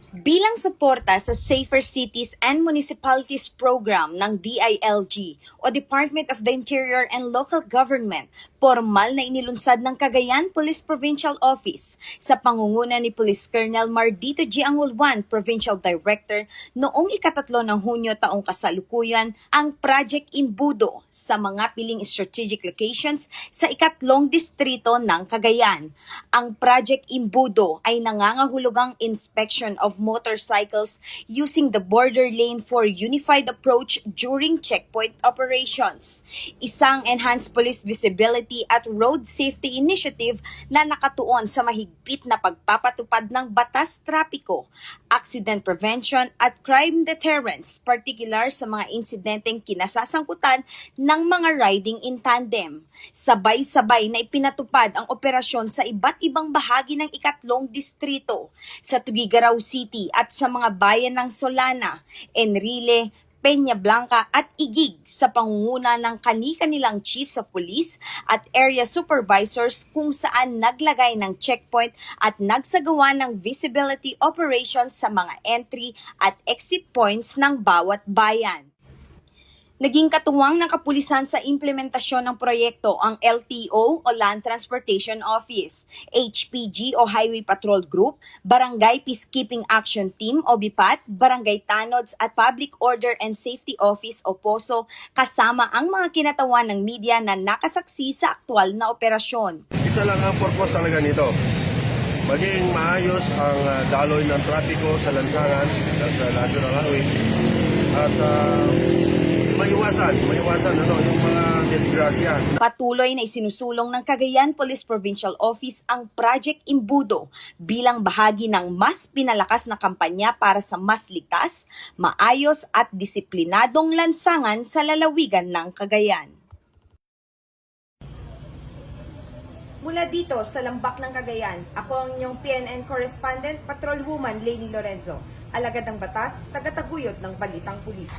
Bilang suporta sa Safer Cities and Municipalities Program ng DILG o Department of the Interior and Local Government, formal na inilunsad ng Cagayan Police Provincial Office sa pangunguna ni Police Colonel Mardito G. Angulwan, Provincial Director, noong 3 ng Hunyo taong kasalukuyan ang Project Imbudo sa mga piling strategic locations sa 3 distrito ng Cagayan. Ang Project Imbudo ay nangangahulugang inspection of motorcycles using the border lane for unified approach during checkpoint operations. Isang enhanced police visibility at road safety initiative na nakatuon sa mahigpit na pagpapatupad ng batas trapiko, accident prevention at crime deterrence, particular sa mga insidenteng kinasasangkutan ng mga riding in tandem. Sabay-sabay na ipinatupad ang operasyon sa iba't ibang bahagi ng 3 distrito, sa Tugigaraw City at sa mga bayan ng Solana, Enrile, Peña Blanca at Igig sa pangunguna ng kani-kanilang chiefs of police at area supervisors kung saan naglagay ng checkpoint at nagsagawa ng visibility operations sa mga entry at exit points ng bawat bayan. Naging katuwang ng kapulisan sa implementasyon ng proyekto ang LTO o Land Transportation Office, HPG o Highway Patrol Group, Barangay Peacekeeping Action Team o BIPAT, Barangay Tanods at Public Order and Safety Office o POSO, kasama ang mga kinatawan ng media na nakasaksi sa aktwal na operasyon. Isa lang ang purpose talaga nito. Maging maayos ang daloy ng trapiko sa lansangan sa National Highway at maiwasan yung mga disgrasya. Patuloy na isinusulong ng Cagayan Police Provincial Office ang Project Imbudo bilang bahagi ng mas pinalakas na kampanya para sa mas likas, maayos at disiplinadong lansangan sa lalawigan ng Cagayan. Mula dito sa Lambak ng Cagayan, ako ang inyong PNN Correspondent, Patrolwoman Lainey Lorenzo, alagad ng batas, tagataguyod ng Balitang Pulis.